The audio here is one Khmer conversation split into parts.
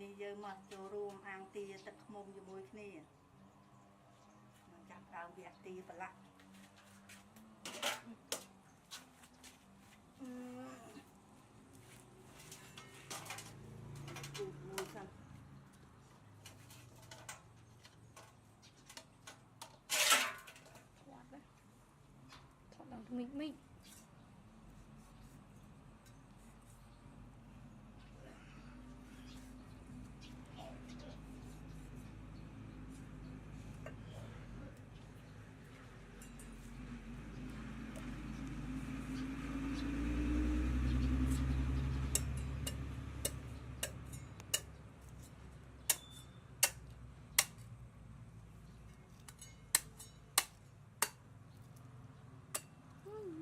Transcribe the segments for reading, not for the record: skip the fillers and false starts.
នេះយើងមកចូលរួមអាងទាទឹកខ្មុំជាមួយគ្នានឹងចាប់ដើមវាទាប្រឡាក់មួយសិនថតដល់មីកមីក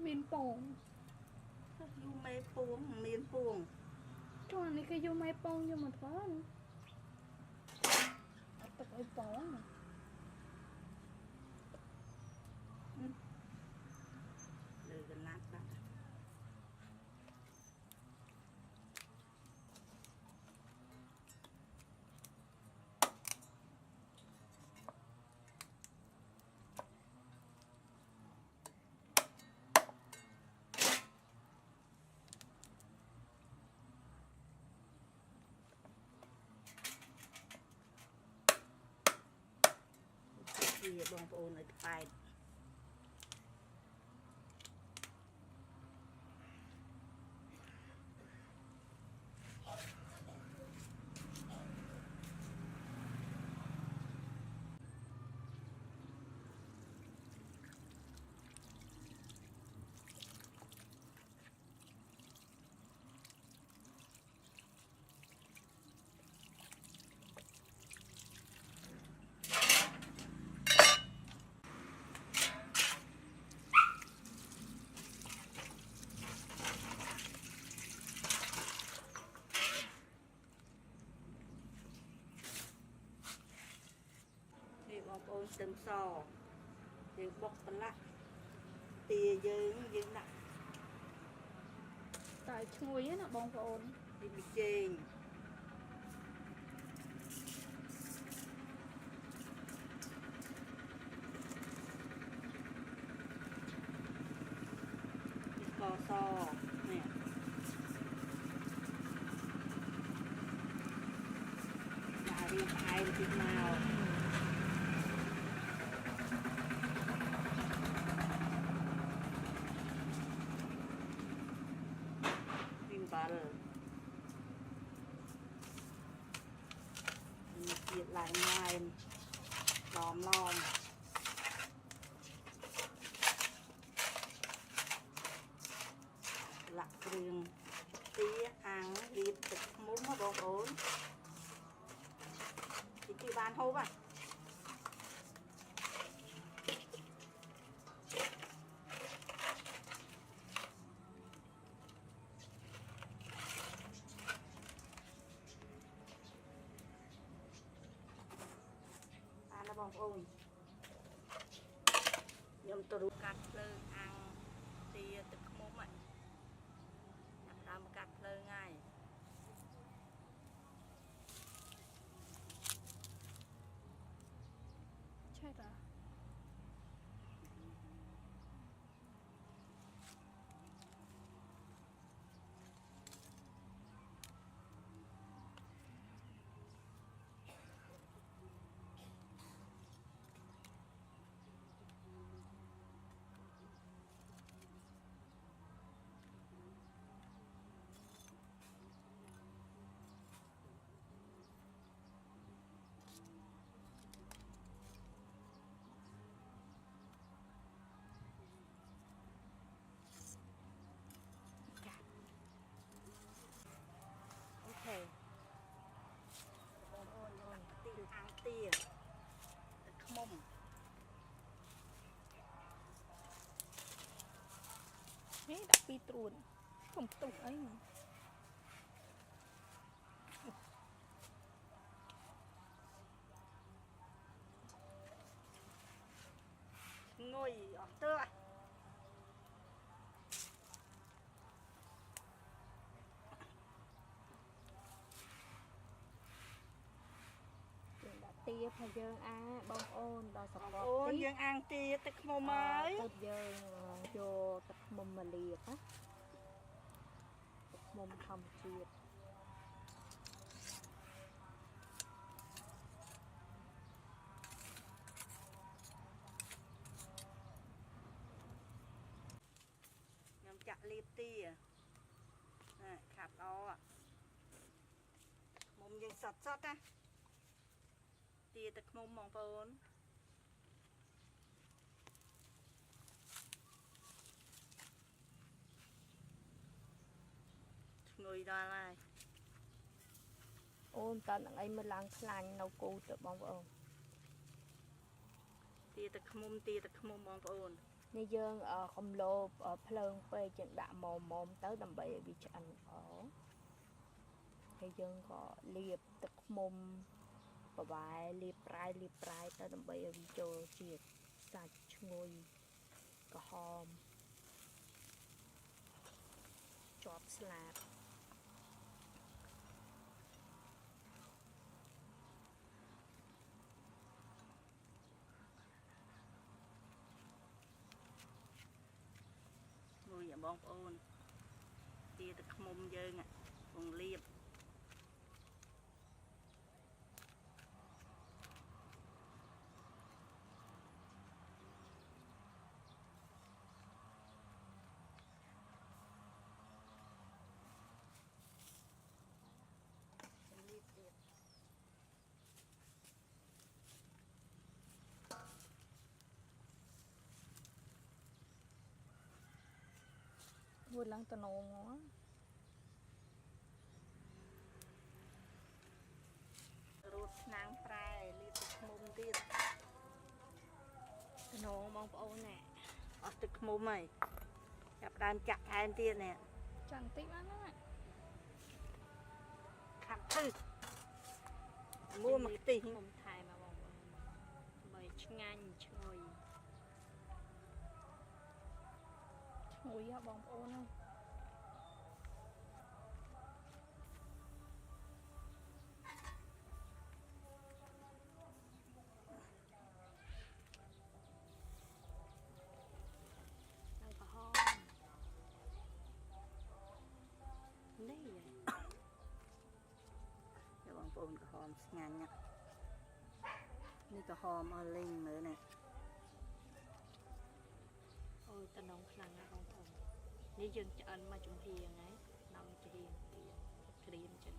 មានពងយូមេពួងមានពួងចុះនេះគេយកមេពងយកមកធ្វើទឹកអីពងលើកណាត់បាត់ជាបងប្អូននៅក្បែរបងប្អូនខ្ទឹមសយើងបុកប្រឡាក់ទាយើងដាក់តែឈ្ងុយណាបងប្អូនពីប៊ីចេងស្ករសនេះដាក់រៀងផ្អែមតិចមកបាល់នេះទៀតឡើងឡើងឡំលាក់គ្រឿងទាអាំងរៀបទឹកខ្មុំបងប្អូនទីបានហូបបងប្អូនខ្ញុំទៅរូបកាត់ភ្លើងអាំងទាទឹកខ្មុំហ្នឹងដាក់ដើមកាត់ភ្លើងហើយឆេះតា Hé, đặt pi truồn không tục ấy mà ngồi ở tơ ទាផាយើងអាបងប្អូនដល់សព អូនយើងអាំងទាទឹកខ្មុំហើយ ទៅយើងយកទឹកខ្មុំមកលាបណាទឹកខ្មុំធម្មជាតិ ខ្ញុំចាក់លាបទាខាប់ល្អខ្មុំយើងសតណាទាទឹកខ្មុំបងប្អូនឈ្ងុយដល់ហើយអូនតានឹងអីមើលឡើងខ្លាញ់នៅគូទៅបងប្អូន ទាទឹកខ្មុំបងប្អូន នេះយើងកំឡូបភ្លើងពេកយើងដាក់មុំទៅដើម្បីឲ្យវាឆ្អិនល្អហើយយើងក៏លាបទឹកខ្មុំប្រវែលាបប្រៃទៅដើម្បីឲ្យវាចូលជាតិសាច់ឈ្ងុយក្រហមជាប់ស្លាប មួយបងប្អូនទាទឹកខ្មុំយើងពងលាបមួយឡើងតំណងហ៎ រត់ឆ្នាំងប្រែលាបទឹកខ្មុំទៀត តំណងបងប្អូនណែ អស់ទឹកខ្មុំហើយចាប់ដើមចាក់ថែមទៀតនេះ ចាំបន្តិចបានណា ខាប់ទៅមួមកខ្ទិះ ខ្ញុំថែមមកបងប្អូនដើម្បីឆ្ងាញ់ឈ្ងុយហ៎បងប្អូនណា នេះបងប្អូនក្រហមស្ងាញ់នេះក្រហមអស់លេងមើលណា អូយតំណងខ្លាំងណាស់បងប្អូននេះយើងឆ្អិនមកចំហៀងហើយនាំចំហៀងទៀតក្រៀមចឹង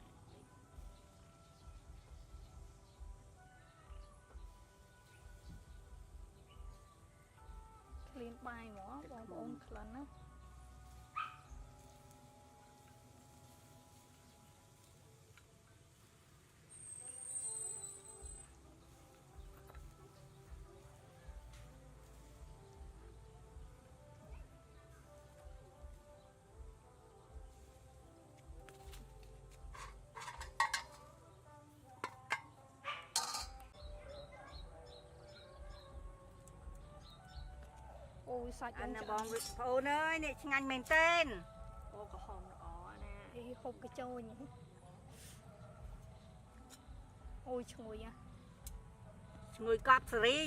ក្លៀនបាយហ្មងបងប្អូនក្លិនណា អូយសាច់ អាន យើង បងប្អូនអើយនេះឆ្ងាញ់មែនទែន អូក្រហមល្អណាអីហូបកញ្ចូលអូយឈ្ងុយណា ឈ្ងុយកប់សេរី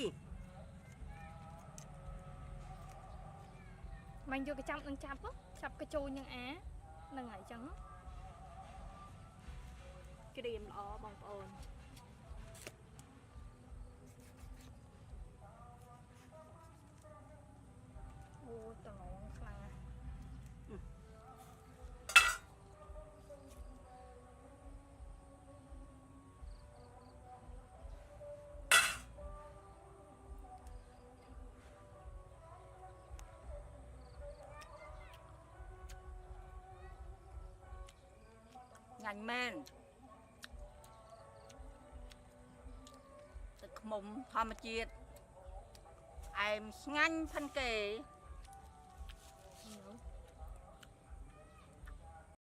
មិនយកកញ្ចាំនឹងចាប់ចាប់កញ្ចូលនឹងអានឹងហើយចឹងក្រៀមល្អបងប្អូន អូតំណងខ្លាំងណាស់ញ៉ាញ់មែនទឹកខ្មុំធម្មជាតិអែមឆ្ងាញ់ផិនគេ